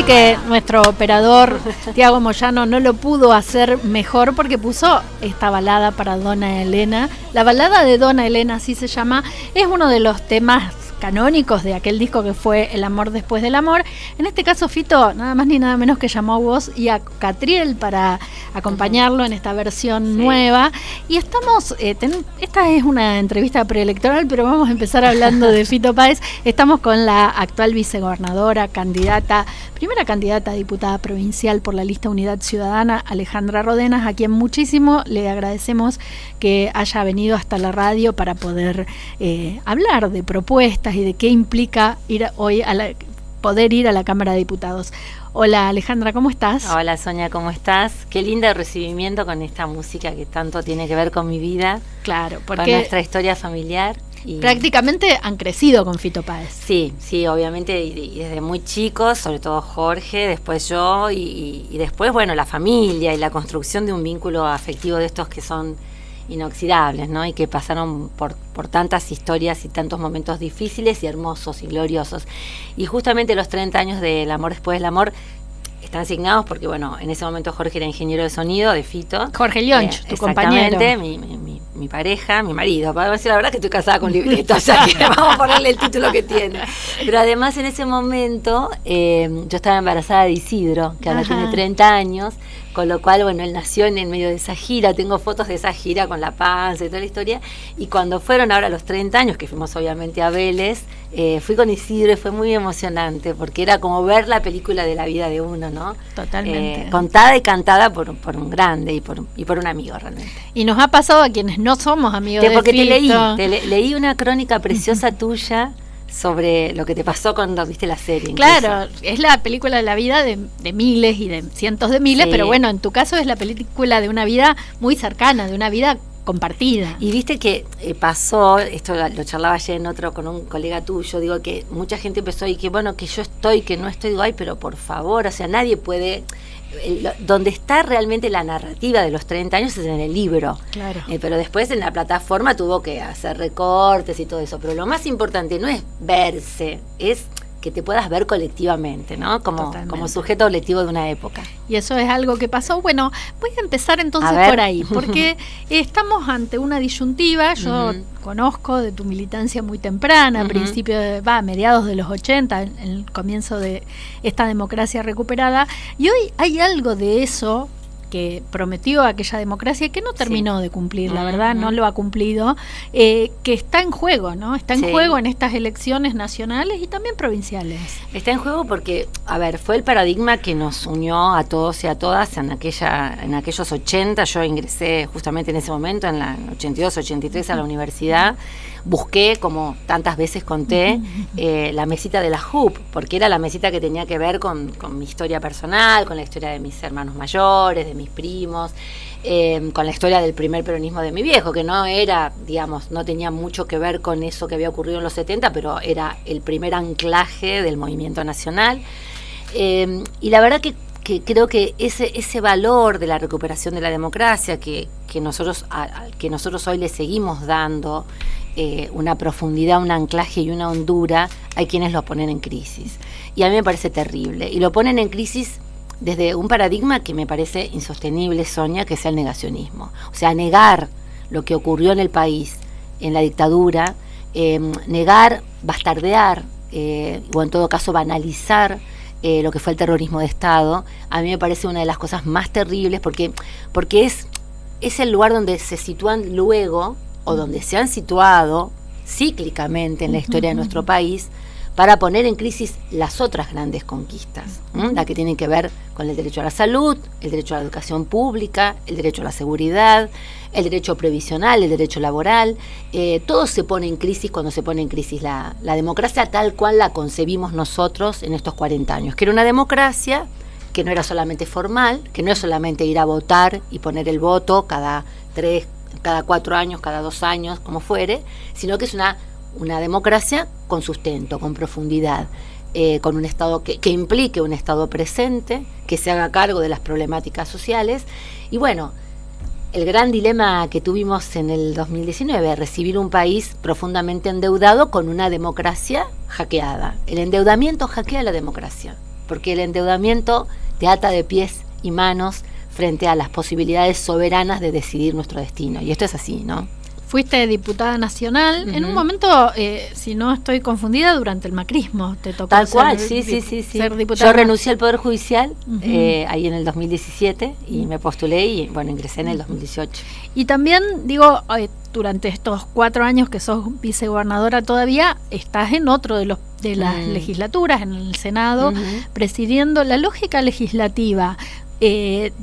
parece que nuestro operador Tiago Moyano no lo pudo hacer mejor porque puso esta balada para Donna Elena. La balada de Donna Elena, así se llama, es uno de los temas canónicos de aquel disco que fue El amor después del amor. En este caso Fito nada más ni nada menos que llamó a vos y a Catriel para acompañarlo en esta versión nueva. Y estamos, esta es una entrevista preelectoral, pero vamos a empezar hablando de Fito Páez. Estamos con la actual vicegobernadora, primera candidata a diputada provincial por la lista Unidad Ciudadana, Alejandra Rodenas, a quien muchísimo le agradecemos que haya venido hasta la radio para poder hablar de propuestas y de qué implica poder ir a la Cámara de Diputados. Hola Alejandra, ¿cómo estás? Hola Sonia, ¿cómo estás? Qué lindo recibimiento con esta música que tanto tiene que ver con mi vida. Claro, porque con nuestra historia familiar. Y prácticamente han crecido con Fito Páez. Sí, obviamente, y desde muy chicos, sobre todo Jorge, después yo, y después, bueno, la familia y la construcción de un vínculo afectivo de estos que son inoxidables, ¿no? Y que pasaron por tantas historias y tantos momentos difíciles y hermosos y gloriosos. Y justamente los 30 años del amor después del amor están asignados porque, bueno, en ese momento Jorge era ingeniero de sonido de Fito. Jorge Lionch, tu compañero. Mi pareja, mi marido. Para decir la verdad que estoy casada con libreto, o sea que vamos a ponerle el título que tiene. Pero además en ese momento yo estaba embarazada de Isidro, que ahora tiene 30 años, con lo cual, bueno, él nació en medio de esa gira. Tengo fotos de esa gira con la panza y toda la historia. Y cuando fueron ahora los 30 años, que fuimos obviamente a Vélez, fui con Isidro y fue muy emocionante, porque era como ver la película de la vida de uno, ¿no? Totalmente. Contada y cantada por un grande y por un amigo realmente. Y nos ha pasado a quienes no somos amigos de Fito. Porque leí una crónica preciosa tuya sobre lo que te pasó cuando viste la serie. Claro, es la película de la vida de miles y de cientos de miles, pero bueno, en tu caso es la película de una vida muy cercana, de una vida compartida. Y viste que pasó, esto lo charlaba ayer con un colega tuyo, digo que mucha gente empezó y que bueno, que yo estoy, que no estoy, digo, ay, pero por favor, o sea, nadie puede... donde está realmente la narrativa de los 30 años es en el libro. Claro. Pero después en la plataforma tuvo que hacer recortes y todo eso. Pero lo más importante no es verse, es que te puedas ver colectivamente, ¿no? Como sujeto colectivo de una época. Y eso es algo que pasó. Bueno, voy a empezar entonces por ahí, porque estamos ante una disyuntiva. Yo conozco de tu militancia muy temprana, a mediados de los 80, en el comienzo de esta democracia recuperada, y hoy hay algo de eso que prometió aquella democracia que no terminó de cumplir, la verdad, no lo ha cumplido, que está en juego, ¿no? Está en juego en estas elecciones nacionales y también provinciales. Está en juego porque, a ver, fue el paradigma que nos unió a todos y a todas en aquellos 80. Yo ingresé justamente en ese momento, en la 82, 83 a la universidad. Busqué, como tantas veces conté, la mesita de la JUP, porque era la mesita que tenía que ver con mi historia personal, con la historia de mis hermanos mayores, de mis primos, con la historia del primer peronismo de mi viejo, que no era, digamos, no tenía mucho que ver con eso que había ocurrido en los 70, pero era el primer anclaje del movimiento nacional. Y la verdad que creo que ese valor de la recuperación de la democracia que nosotros hoy le seguimos dando una profundidad, un anclaje y una hondura, hay quienes lo ponen en crisis. Y a mí me parece terrible. Y lo ponen en crisis desde un paradigma que me parece insostenible, Sonia, que es el negacionismo. O sea, negar lo que ocurrió en el país, en la dictadura, negar, bastardear, o en todo caso banalizar lo que fue el terrorismo de Estado, a mí me parece una de las cosas más terribles, porque es el lugar donde se sitúan luego, o donde se han situado cíclicamente en la historia de nuestro país, para poner en crisis las otras grandes conquistas, la que tienen que ver con el derecho a la salud, el derecho a la educación pública, el derecho a la seguridad, el derecho previsional, el derecho laboral. Todo se pone en crisis cuando se pone en crisis la democracia tal cual la concebimos nosotros en estos 40 años, que era una democracia que no era solamente formal, que no es solamente ir a votar y poner el voto cada 4 años, cada 2 años, como fuere, sino que es una democracia con sustento, con profundidad, con un Estado que implique un Estado presente, que se haga cargo de las problemáticas sociales. Y bueno, el gran dilema que tuvimos en el 2019, recibir un país profundamente endeudado con una democracia hackeada. El endeudamiento hackea la democracia, porque el endeudamiento te ata de pies y manos frente a las posibilidades soberanas de decidir nuestro destino. Y esto es así, ¿no? Fuiste diputada nacional, en un momento, si no estoy confundida, durante el macrismo te tocó Tal cual, sí. ser diputada. Yo renuncié al Poder Judicial ahí en el 2017 y me postulé y, bueno, ingresé en el 2018. Y también, digo, durante estos 4 años que sos vicegobernadora todavía, estás en otro de las legislaturas, en el Senado, presidiendo la lógica legislativa.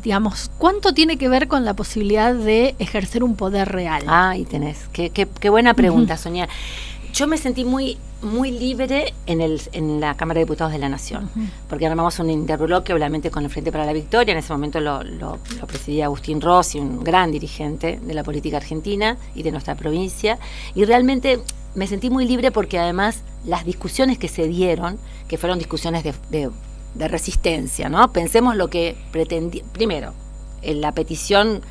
Digamos, ¿cuánto tiene que ver con la posibilidad de ejercer un poder real? Ahí tenés, qué buena pregunta, Sonia. Yo me sentí muy libre en la Cámara de Diputados de la Nación, porque armamos un interbloque, obviamente, con el Frente para la Victoria. En ese momento lo presidía Agustín Rossi, un gran dirigente de la política argentina y de nuestra provincia, y realmente me sentí muy libre porque además las discusiones que se dieron, que fueron discusiones de resistencia, ¿no? Pensemos lo que pretendía, primero, la petición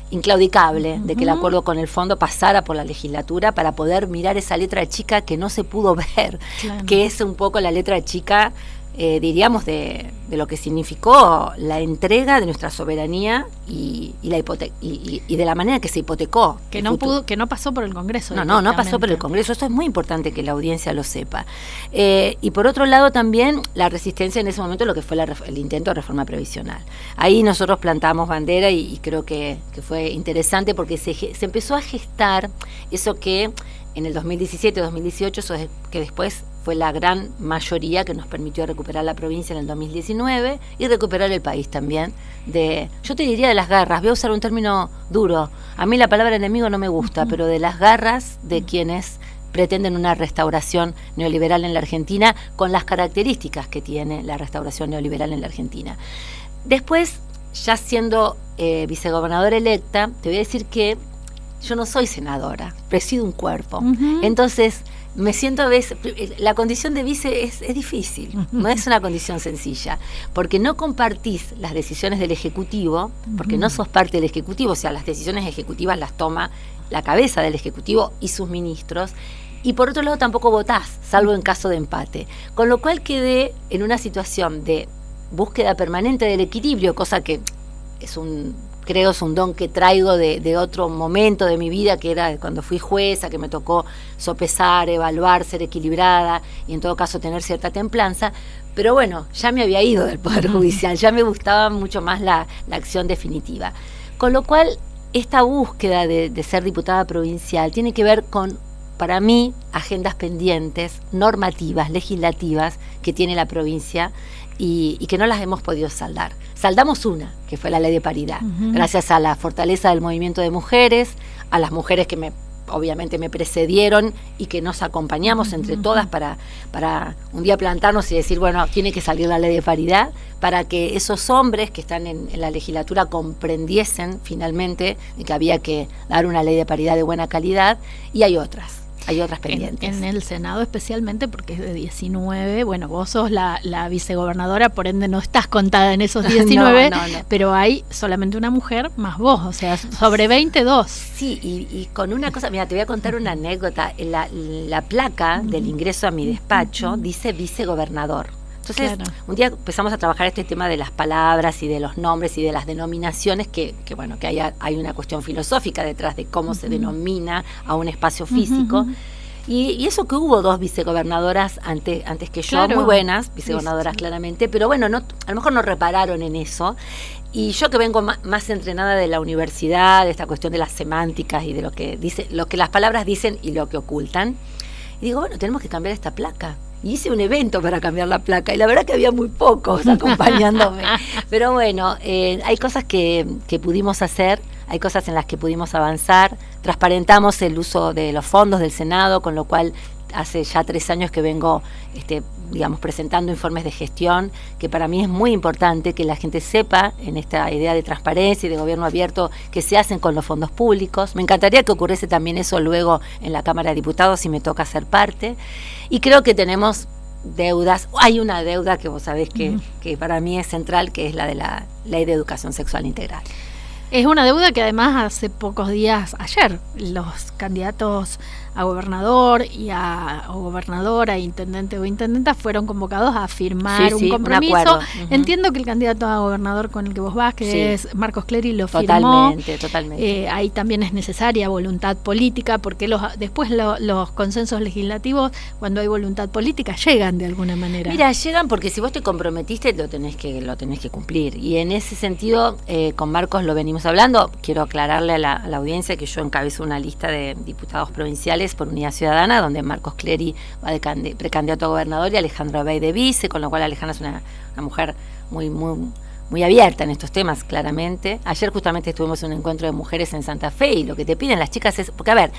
inclaudicable de que el acuerdo con el fondo pasara por la legislatura para poder mirar esa letra chica que no se pudo ver, claro, que es un poco la letra chica, diríamos, de lo que significó la entrega de nuestra soberanía y de la manera que se hipotecó. Que no pasó por el Congreso. No pasó por el Congreso. Esto es muy importante que la audiencia lo sepa. Y por otro lado también la resistencia en ese momento, lo que fue el intento de reforma previsional. Ahí nosotros plantamos bandera y creo que fue interesante porque se empezó a gestar eso que en el 2017-2018, eso es que después fue la gran mayoría que nos permitió recuperar la provincia en el 2019 y recuperar el país también yo te diría de las garras, voy a usar un término duro, a mí la palabra enemigo no me gusta, pero de las garras de quienes pretenden una restauración neoliberal en la Argentina con las características que tiene la restauración neoliberal en la Argentina. Después, ya siendo vicegobernadora electa, te voy a decir que yo no soy senadora, presido un cuerpo. Entonces, me siento a veces, la condición de vice es difícil, no es una condición sencilla, porque no compartís las decisiones del Ejecutivo, porque no sos parte del Ejecutivo, o sea, las decisiones ejecutivas las toma la cabeza del Ejecutivo y sus ministros, y por otro lado tampoco votás, salvo en caso de empate. Con lo cual quedé en una situación de búsqueda permanente del equilibrio, cosa que creo es un don que traigo de otro momento de mi vida, que era cuando fui jueza, que me tocó sopesar, evaluar, ser equilibrada y en todo caso tener cierta templanza. Pero bueno, ya me había ido del Poder Judicial, ya me gustaba mucho más la acción definitiva. Con lo cual, esta búsqueda de ser diputada provincial tiene que ver con, para mí, agendas pendientes, normativas, legislativas que tiene la provincia y que no las hemos podido saldar. Saldamos una, que fue la ley de paridad, gracias a la fortaleza del movimiento de mujeres, a las mujeres que obviamente me precedieron y que nos acompañamos entre todas para un día plantarnos y decir, bueno, tiene que salir la ley de paridad, para que esos hombres que están en la legislatura comprendiesen finalmente que había que dar una ley de paridad de buena calidad, y hay otras pendientes. En el Senado especialmente, porque es de 19, bueno, vos sos la vicegobernadora, por ende no estás contada en esos 19, no. Pero hay solamente una mujer más vos, o sea, sobre 22. Sí, y con una cosa, mira, te voy a contar una anécdota. La placa del ingreso a mi despacho dice vicegobernador. Entonces, claro, un día empezamos a trabajar este tema de las palabras y de los nombres y de las denominaciones, que bueno, que hay una cuestión filosófica detrás de cómo se denomina a un espacio físico. Y eso que hubo 2 vicegobernadoras antes que yo, claro, muy buenas vicegobernadoras, sí, claramente, pero bueno, a lo mejor no repararon en eso. Y yo que vengo más entrenada de la universidad, de esta cuestión de las semánticas y de lo que las palabras dicen y lo que ocultan, y digo, bueno, tenemos que cambiar esta placa. Y hice un evento para cambiar la placa, y la verdad que había muy pocos acompañándome. Pero bueno, hay cosas que pudimos hacer, hay cosas en las que pudimos avanzar. Transparentamos el uso de los fondos del Senado, con lo cual hace ya 3 años que vengo presentando informes de gestión, que para mí es muy importante que la gente sepa, en esta idea de transparencia y de gobierno abierto, que se hacen con los fondos públicos. Me encantaría que ocurriese también eso luego en la Cámara de Diputados, si me toca ser parte. Y creo que tenemos deudas. Hay una deuda que vos sabés que para mí es central, que es la de la Ley de Educación Sexual Integral. Es una deuda que además hace pocos días, ayer, los candidatos a gobernador y a gobernadora, intendente o intendenta fueron convocados a firmar un compromiso. Un acuerdo. Entiendo que el candidato a gobernador con el que vos vas, que es Marcos Clery, lo firmó. Totalmente. Ahí también es necesaria voluntad política, porque después los consensos legislativos, cuando hay voluntad política, llegan de alguna manera. Mira, llegan porque si vos te comprometiste, lo tenés que cumplir. Y en ese sentido, con Marcos lo venimos hablando. Quiero aclararle a la audiencia que yo encabezo una lista de diputados provinciales por Unidad Ciudadana, donde Marcos Clery va de precandidato a gobernador y Alejandro Abey de vice, con lo cual Alejandra es una mujer muy abierta en estos temas, claramente. Ayer justamente estuvimos en un encuentro de mujeres en Santa Fe y lo que te piden las chicas es, porque a ver,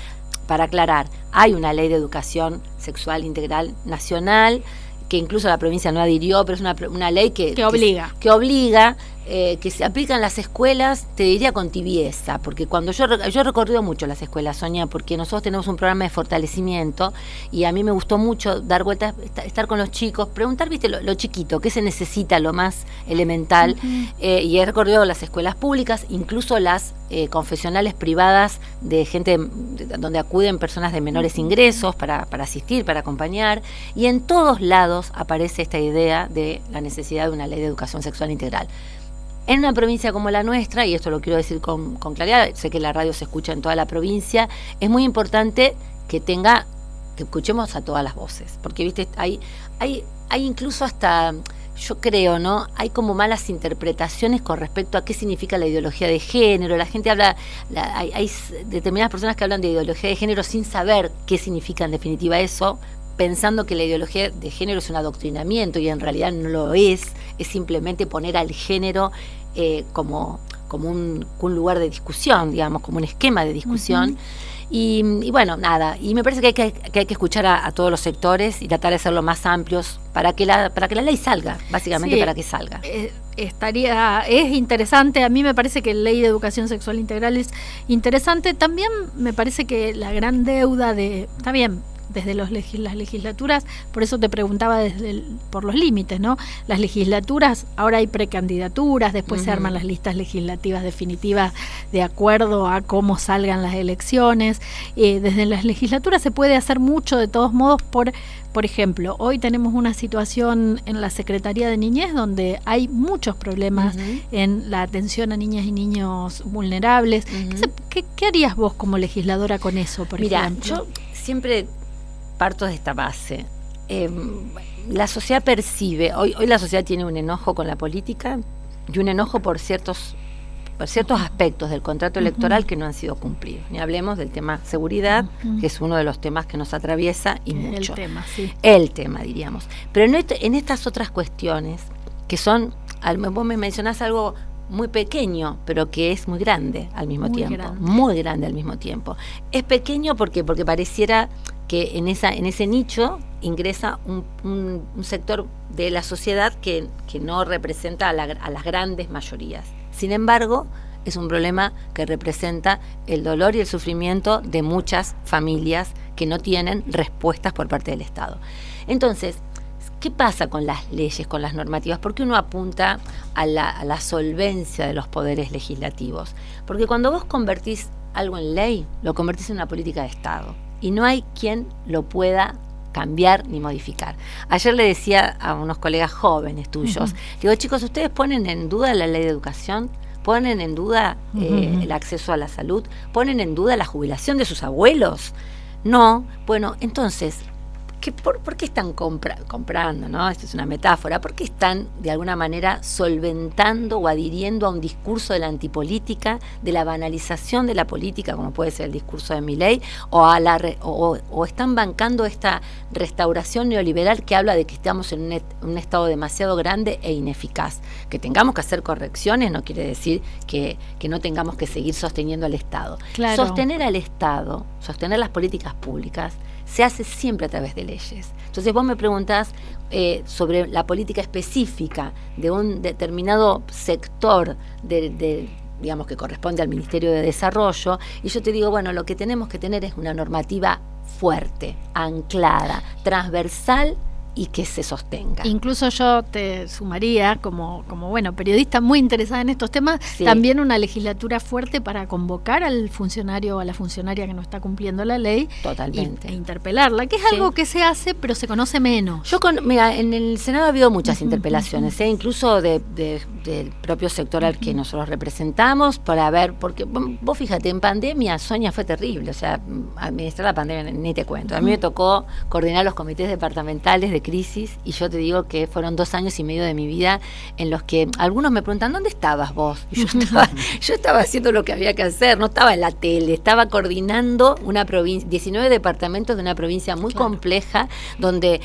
para aclarar, hay una ley de educación sexual integral nacional que incluso la provincia no adhirió, pero es una ley que obliga. Que se aplica en las escuelas, te diría con tibieza, porque cuando yo he recorrido mucho las escuelas, Sonia, porque nosotros tenemos un programa de fortalecimiento y a mí me gustó mucho dar vueltas, estar con los chicos, preguntar, viste, lo chiquito, qué se necesita, lo más elemental, y he recorrido las escuelas públicas, incluso las confesionales privadas de gente donde acuden personas de menores ingresos para asistir, para acompañar, y en todos lados aparece esta idea de la necesidad de una ley de educación sexual integral. En una provincia como la nuestra, y esto lo quiero decir con claridad, sé que la radio se escucha en toda la provincia, es muy importante que escuchemos a todas las voces, porque viste, hay incluso hasta, yo creo, ¿no? Hay como malas interpretaciones con respecto a qué significa la ideología de género. La gente habla, hay determinadas personas que hablan de ideología de género sin saber qué significa en definitiva eso, pensando que la ideología de género es un adoctrinamiento y en realidad no lo es simplemente poner al género como un lugar de discusión, digamos, como un esquema de discusión. Y bueno, nada, y me parece que hay que escuchar a todos los sectores y tratar de hacerlo más amplios para que la ley salga, básicamente, para que salga. Es interesante, a mí me parece que la ley de educación sexual integral es interesante. También me parece que la gran deuda está bien, desde las legislaturas, por eso te preguntaba por los límites, ¿no? Las legislaturas, ahora hay precandidaturas, después se arman las listas legislativas definitivas de acuerdo a cómo salgan las elecciones. Desde las legislaturas se puede hacer mucho, de todos modos, por ejemplo, hoy tenemos una situación en la Secretaría de Niñez donde hay muchos problemas en la atención a niñas y niños vulnerables. ¿Qué harías vos como legisladora con eso, por ejemplo? Mira, yo siempre parto de esta base. La sociedad percibe, hoy la sociedad tiene un enojo con la política y un enojo por ciertos aspectos del contrato electoral que no han sido cumplidos. Ni hablemos del tema seguridad, que es uno de los temas que nos atraviesa y mucho. El tema, diríamos. Pero en estas otras cuestiones, que son, vos me mencionás algo muy pequeño, pero que es muy grande al mismo tiempo. Muy grande al mismo tiempo. Es pequeño porque pareciera que en ese nicho ingresa un sector de la sociedad que no representa a las grandes mayorías. Sin embargo, es un problema que representa el dolor y el sufrimiento de muchas familias que no tienen respuestas por parte del Estado. Entonces, ¿qué pasa con las leyes, con las normativas? ¿Por qué uno apunta a la solvencia de los poderes legislativos? Porque cuando vos convertís algo en ley, lo convertís en una política de Estado. Y no hay quien lo pueda cambiar ni modificar. Ayer le decía a unos colegas jóvenes tuyos, digo, chicos, ¿ustedes ponen en duda la ley de educación? ¿Ponen en duda el acceso a la salud? ¿Ponen en duda la jubilación de sus abuelos? No. Bueno, entonces, ¿por qué están comprando, ¿no? Esto es una metáfora. ¿Por qué están, de alguna manera, solventando o adhiriendo a un discurso de la antipolítica, de la banalización de la política, como puede ser el discurso de Milei, o están bancando esta restauración neoliberal que habla de que estamos en un estado demasiado grande e ineficaz? Que tengamos que hacer correcciones no quiere decir que no tengamos que seguir sosteniendo al Estado. Claro. Sostener al Estado, sostener las políticas públicas, se hace siempre a través de leyes. Entonces vos me preguntás sobre la política específica de un determinado sector digamos que corresponde al Ministerio de Desarrollo, y yo te digo, bueno, lo que tenemos que tener es una normativa fuerte, anclada, transversal y que se sostenga. Incluso yo te sumaría, como bueno, periodista muy interesada en estos temas, Sí. también una legislatura fuerte para convocar al funcionario o a la funcionaria que no está cumpliendo la ley Totalmente. e interpelarla, que es Sí. algo que se hace, pero se conoce menos. Mira, en el Senado ha habido muchas interpelaciones, incluso del propio sector al que nosotros representamos, para ver, porque vos fíjate, en pandemia, Sonia, fue terrible, o sea, administrar la pandemia ni te cuento. A mí me tocó coordinar los comités departamentales de crisis y yo te digo que fueron 2 años y medio de mi vida en los que algunos me preguntan, ¿dónde estabas vos? Y yo estaba haciendo lo que había que hacer, no estaba en la tele, estaba coordinando una provincia, 19 departamentos de una provincia muy compleja, donde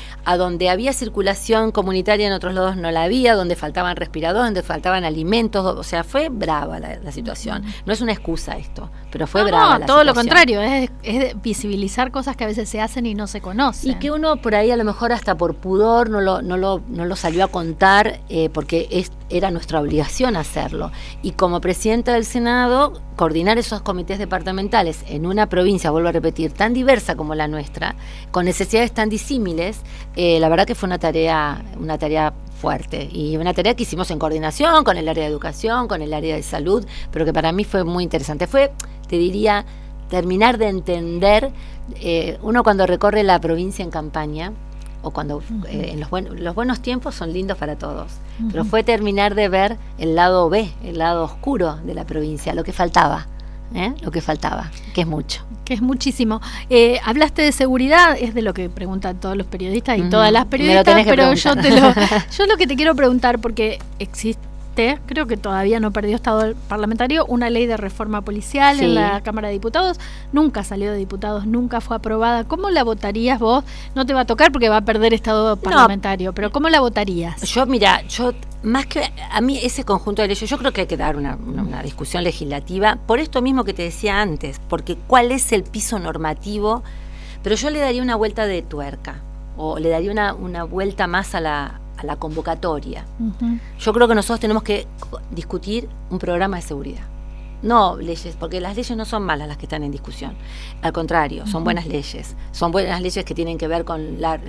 había circulación comunitaria en otros lados no la había, donde faltaban respiradores, donde faltaban alimentos, o sea, fue brava la situación. No es una excusa esto, pero fue brava la todo situación. lo contrario, es visibilizar cosas que a veces se hacen y no se conocen. Y que uno por ahí a lo mejor hasta por pudor no lo salió a contar, porque era nuestra obligación hacerlo. Y como presidenta del Senado, coordinar esos comités departamentales en una provincia, vuelvo a repetir, tan diversa como la nuestra, con necesidades tan disímiles, la verdad que fue una tarea fuerte y una tarea que hicimos en coordinación con el área de educación, con el área de salud, pero que para mí fue muy interesante. Fue, te diría, terminar de entender, uno cuando recorre la provincia en campaña, o cuando en los buenos tiempos son lindos para todos, pero fue terminar de ver el lado B, el lado oscuro de la provincia, lo que faltaba, que es mucho. Que es muchísimo. Hablaste de seguridad, es de lo que preguntan todos los periodistas y todas las periodistas, pero yo lo que te quiero preguntar, porque existe, creo que todavía no perdió estado parlamentario, una ley de reforma policial en la Cámara de Diputados, nunca salió de diputados, nunca fue aprobada. ¿Cómo la votarías vos? No te va a tocar porque va a perder estado parlamentario, pero ¿cómo la votarías? Yo más que a mí ese conjunto de leyes, yo creo que hay que dar una discusión legislativa, por esto mismo que te decía antes, porque cuál es el piso normativo, pero yo le daría una vuelta de tuerca, o le daría una vuelta más a la convocatoria. Yo creo que nosotros tenemos que discutir un programa de seguridad. No leyes, porque las leyes no son malas las que están en discusión. Al contrario, son buenas leyes. Son buenas leyes que tienen que ver con la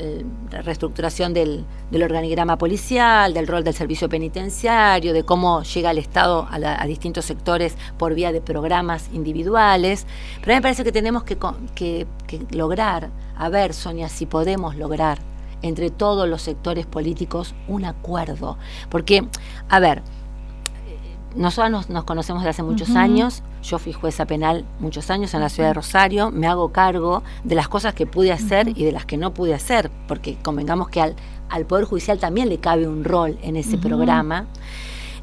reestructuración del organigrama policial, del rol del servicio penitenciario, de cómo llega el Estado a distintos sectores por vía de programas individuales. Pero a mí me parece que tenemos que lograr, a ver, Sonia, si podemos lograr entre todos los sectores políticos un acuerdo. Porque, a ver, nosotros nos conocemos desde hace muchos años, yo fui jueza penal muchos años en la ciudad de Rosario, me hago cargo de las cosas que pude hacer y de las que no pude hacer, porque convengamos que al Poder Judicial también le cabe un rol en ese programa.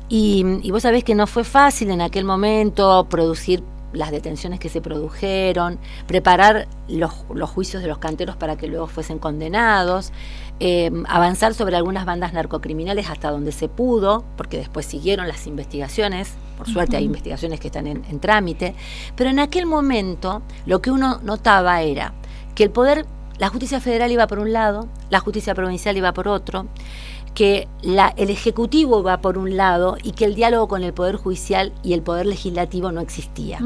Y vos sabés que no fue fácil en aquel momento producir las detenciones que se produjeron, preparar los juicios de los canteros para que luego fuesen condenados, avanzar sobre algunas bandas narcocriminales hasta donde se pudo, porque después siguieron las investigaciones, por suerte hay investigaciones que están en trámite, pero en aquel momento lo que uno notaba era que la justicia federal iba por un lado, la justicia provincial iba por otro, que el Ejecutivo va por un lado y que el diálogo con el Poder Judicial y el Poder Legislativo no existía.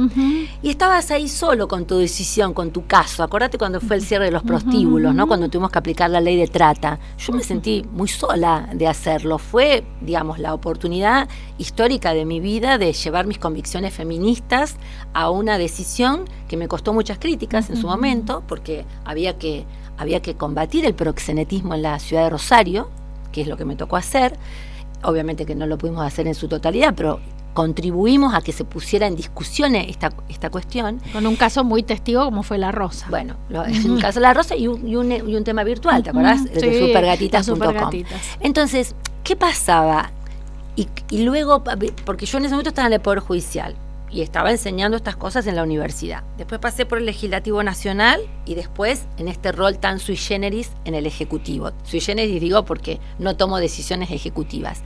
Y estabas ahí solo con tu decisión, con tu caso. Acordate cuando fue el cierre de los prostíbulos, ¿no? Cuando tuvimos que aplicar la ley de trata. Yo me sentí muy sola de hacerlo. Fue, digamos, la oportunidad histórica de mi vida de llevar mis convicciones feministas a una decisión que me costó muchas críticas en su momento, porque había que combatir el proxenetismo en la ciudad de Rosario, que es lo que me tocó hacer. Obviamente que no lo pudimos hacer en su totalidad, pero contribuimos a que se pusiera en discusión esta cuestión. Con un caso muy testigo como fue La Rosa. Bueno, el caso de La Rosa y un tema virtual, ¿te acordás? De supergatitas.com. Entonces, ¿qué pasaba? Y luego, porque yo en ese momento estaba en el Poder Judicial y estaba enseñando estas cosas en la universidad. Después pasé por el Legislativo Nacional y después en este rol tan sui generis en el Ejecutivo. Sui generis digo porque no tomo decisiones ejecutivas.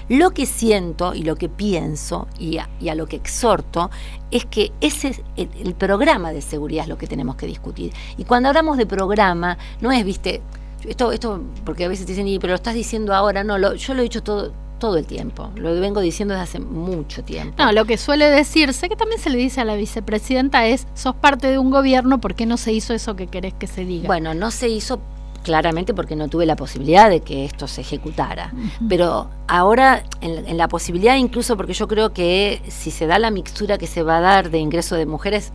Lo que siento y lo que pienso y a lo que exhorto es que ese es el programa de seguridad es lo que tenemos que discutir. Y cuando hablamos de programa, no es, viste, esto porque a veces te dicen, pero lo estás diciendo ahora, no, yo lo he dicho todo el tiempo, lo vengo diciendo desde hace mucho tiempo. No, lo que suele decirse, que también se le dice a la vicepresidenta, es: sos parte de un gobierno, ¿por qué no se hizo eso que querés que se diga? Bueno, no se hizo claramente porque no tuve la posibilidad de que esto se ejecutara. Pero ahora, en la posibilidad, incluso porque yo creo que si se da la mixtura que se va a dar de ingreso de mujeres,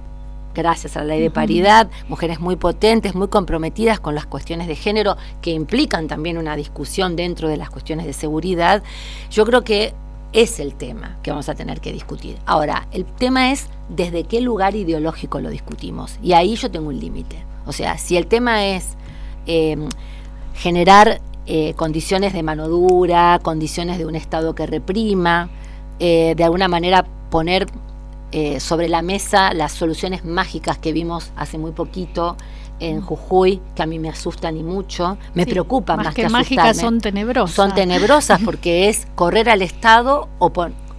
gracias a la ley de paridad, mujeres muy potentes, muy comprometidas con las cuestiones de género, que implican también una discusión dentro de las cuestiones de seguridad, yo creo que es el tema que vamos a tener que discutir. Ahora, el tema es desde qué lugar ideológico lo discutimos, y ahí yo tengo un límite. O sea, si el tema es generar condiciones de mano dura, condiciones de un Estado que reprima, de alguna manera poner sobre la mesa las soluciones mágicas que vimos hace muy poquito en Jujuy, que a mí me asustan y mucho, me preocupan más que asustarme. Mágicas, son tenebrosas. Son tenebrosas porque es correr al Estado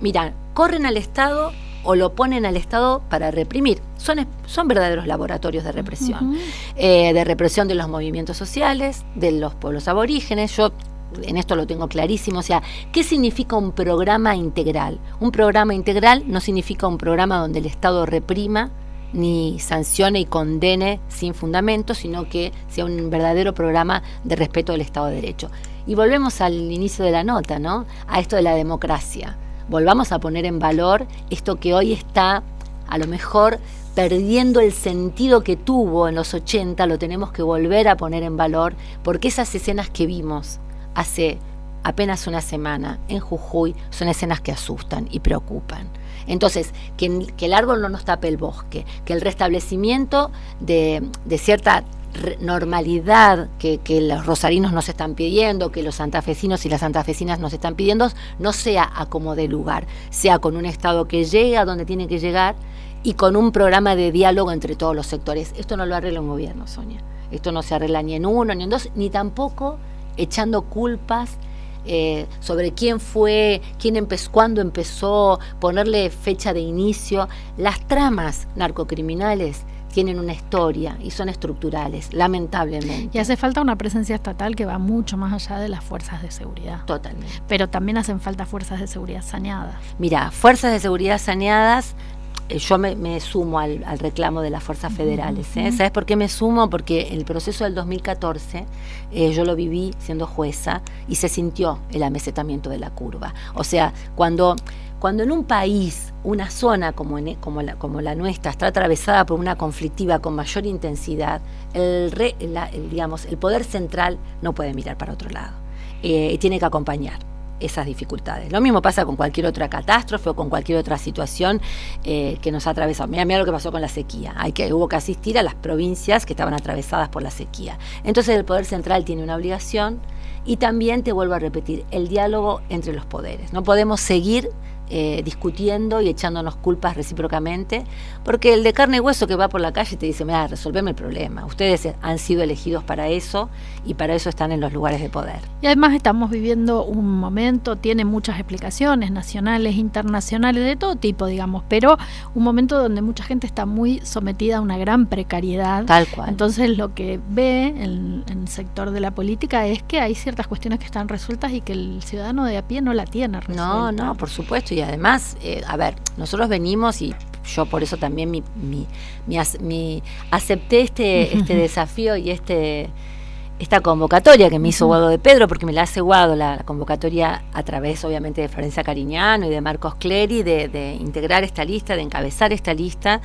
mira, corren al Estado o lo ponen al Estado para reprimir. Son verdaderos laboratorios de represión, de represión de los movimientos sociales, de los pueblos aborígenes. Yo en esto lo tengo clarísimo. O sea, ¿qué significa un programa integral? Un programa integral no significa un programa donde el Estado reprima, ni sancione y condene sin fundamento, sino que sea un verdadero programa de respeto del Estado de Derecho. Y volvemos al inicio de la nota, ¿no? A esto de la democracia. Volvamos a poner en valor esto que hoy está, a lo mejor, perdiendo el sentido que tuvo en los 80, lo tenemos que volver a poner en valor, porque esas escenas que vimos hace apenas una semana en Jujuy son escenas que asustan y preocupan. Entonces, que el árbol no nos tape el bosque, que el restablecimiento de cierta normalidad que los rosarinos nos están pidiendo, que los santafesinos y las santafesinas nos están pidiendo, no sea a como de lugar, sea con un Estado que llegue a donde tiene que llegar y con un programa de diálogo entre todos los sectores. Esto no lo arregla un gobierno, Sonia. Esto no se arregla ni en uno, ni en dos, ni tampoco echando culpas sobre quién fue, quién empezó, cuándo empezó, ponerle fecha de inicio. Las tramas narcocriminales tienen una historia y son estructurales, lamentablemente. Y hace falta una presencia estatal que va mucho más allá de las fuerzas de seguridad. Totalmente. Pero también hacen falta fuerzas de seguridad saneadas. Mira, fuerzas de seguridad saneadas, yo me sumo al reclamo de las fuerzas federales. ¿Sabes por qué me sumo? Porque el proceso del 2014 yo lo viví siendo jueza y se sintió el amesetamiento de la curva. O sea, cuando en un país, una zona como la nuestra está atravesada por una conflictiva con mayor intensidad, el poder central no puede mirar para otro lado y tiene que acompañar esas dificultades. Lo mismo pasa con cualquier otra catástrofe o con cualquier otra situación que nos ha atravesado. Mira lo que pasó con la sequía. Hubo que asistir a las provincias que estaban atravesadas por la sequía. Entonces el Poder Central tiene una obligación y también, te vuelvo a repetir, el diálogo entre los poderes. No podemos seguir discutiendo y echándonos culpas recíprocamente, porque el de carne y hueso que va por la calle te dice, mira, resolveme el problema, ustedes han sido elegidos para eso y para eso están en los lugares de poder. Y además estamos viviendo un momento, tiene muchas explicaciones nacionales, internacionales, de todo tipo, digamos, pero un momento donde mucha gente está muy sometida a una gran precariedad. Tal cual. Entonces lo que ve en el sector de la política es que hay ciertas cuestiones que están resueltas y que el ciudadano de a pie no la tiene resuelta. No, por supuesto. Y además, nosotros venimos, y yo por eso también acepté este desafío y esta convocatoria que me hizo Guado de Pedro, porque me la hace Guado, la convocatoria a través obviamente de Florencia Cariñano y de Marcos Clery, de integrar esta lista, de encabezar esta lista,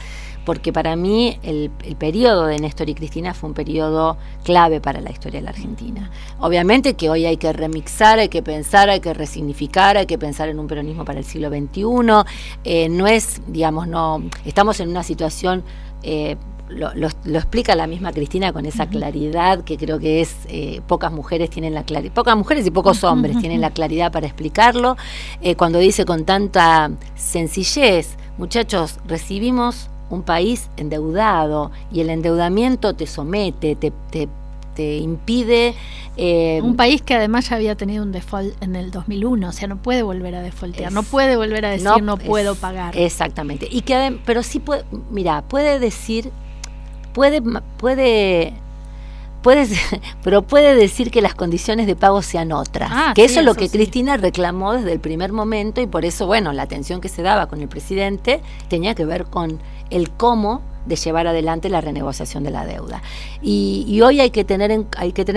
porque para mí el periodo de Néstor y Cristina fue un periodo clave para la historia de la Argentina. Obviamente que hoy hay que remixar, hay que pensar, hay que resignificar, hay que pensar en un peronismo para el siglo XXI. No es, digamos, estamos en una situación... Lo explica la misma Cristina con esa claridad que creo que es pocas mujeres tienen la claridad, pocas mujeres y pocos hombres tienen la claridad para explicarlo, cuando dice con tanta sencillez, muchachos, recibimos un país endeudado y el endeudamiento te somete, te impide... un país que además ya había tenido un default en el 2001, o sea, no puede volver a defaultear, no puede volver a decir no puedo pagar. Exactamente, y que pero sí puede, mira, puede decir, pero puede decir que las condiciones de pago sean otras, que eso es lo que Cristina reclamó desde el primer momento, y por eso, bueno, la atención que se daba con el presidente tenía que ver con el cómo de llevar adelante la renegociación de la deuda. Y hoy hay que tener en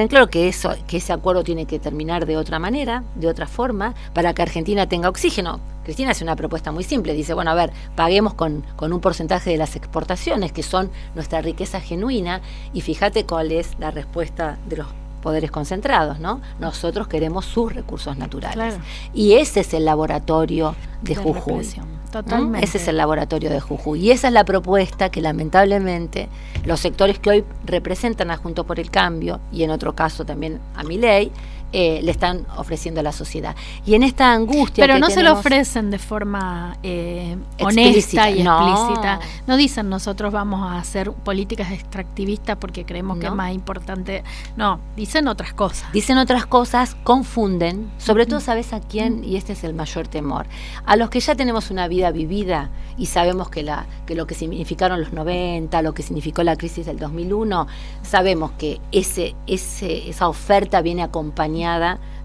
claro que ese acuerdo tiene que terminar de otra manera, de otra forma, para que Argentina tenga oxígeno. Cristina hace una propuesta muy simple, dice, bueno, a ver, paguemos con un porcentaje de las exportaciones, que son nuestra riqueza genuina, y fíjate cuál es la respuesta de los poderes concentrados, ¿no? Nosotros queremos sus recursos naturales. Claro. Y ese es el laboratorio de Jujuy. Totalmente. Ese es el laboratorio de Jujuy. Y esa es la propuesta que lamentablemente los sectores que hoy representan a Juntos por el Cambio, y en otro caso también a Milei, le están ofreciendo a la sociedad. Y en esta angustia pero que no tenemos, se lo ofrecen de forma honesta y explícita. No dicen nosotros vamos a hacer políticas extractivistas porque creemos que es más importante. No, dicen otras cosas. Dicen otras cosas, confunden, sobre todo sabes a quién, y este es el mayor temor. A los que ya tenemos una vida vivida y sabemos que lo que significaron los 90, lo que significó la crisis del 2001, sabemos que esa oferta viene acompañada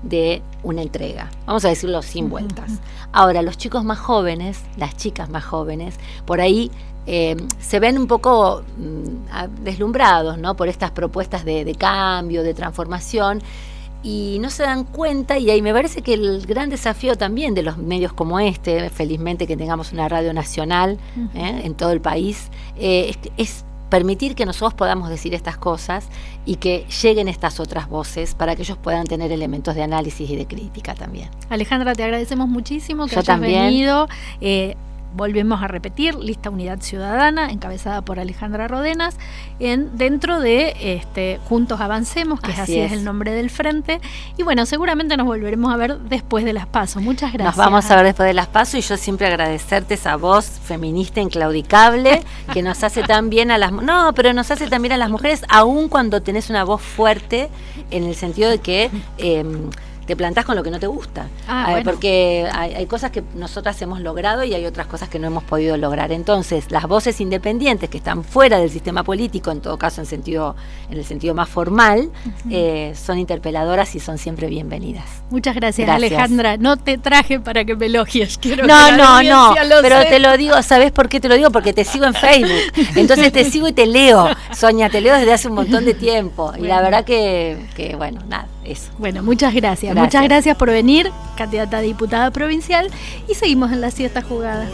de una entrega, vamos a decirlo sin vueltas. Ahora, los chicos más jóvenes, las chicas más jóvenes, por ahí se ven un poco deslumbrados, ¿no?, por estas propuestas de cambio, de transformación, y no se dan cuenta, y ahí me parece que el gran desafío también de los medios como este, felizmente que tengamos una radio nacional en todo el país, es permitir que nosotros podamos decir estas cosas y que lleguen estas otras voces para que ellos puedan tener elementos de análisis y de crítica también. Alejandra, te agradecemos muchísimo que hayas venido. Volvemos a repetir, Lista Unidad Ciudadana, encabezada por Alejandra Rodenas, dentro de Juntos Avancemos, que así es el nombre del frente. Y bueno, seguramente nos volveremos a ver después de las PASO. Muchas gracias. Nos vamos a ver después de las PASO, y yo siempre agradecerte esa voz feminista inclaudicable que nos hace tan bien a las nos hace también a las mujeres, aun cuando tenés una voz fuerte, en el sentido de que te plantás con lo que no te gusta, bueno, porque hay cosas que nosotras hemos logrado y hay otras cosas que no hemos podido lograr. Entonces, las voces independientes que están fuera del sistema político, en todo caso en el sentido más formal, son interpeladoras y son siempre bienvenidas. Muchas gracias, Alejandra. No te traje para que me elogies, quiero no, pero te lo digo, ¿sabés por qué te lo digo? Porque te sigo en Facebook, entonces te sigo y te leo, Sonia, te leo desde hace un montón de tiempo, y la verdad que bueno, nada, eso. Bueno, muchas gracias. Muchas gracias por venir, candidata a diputada provincial, y seguimos en la siesta jugada.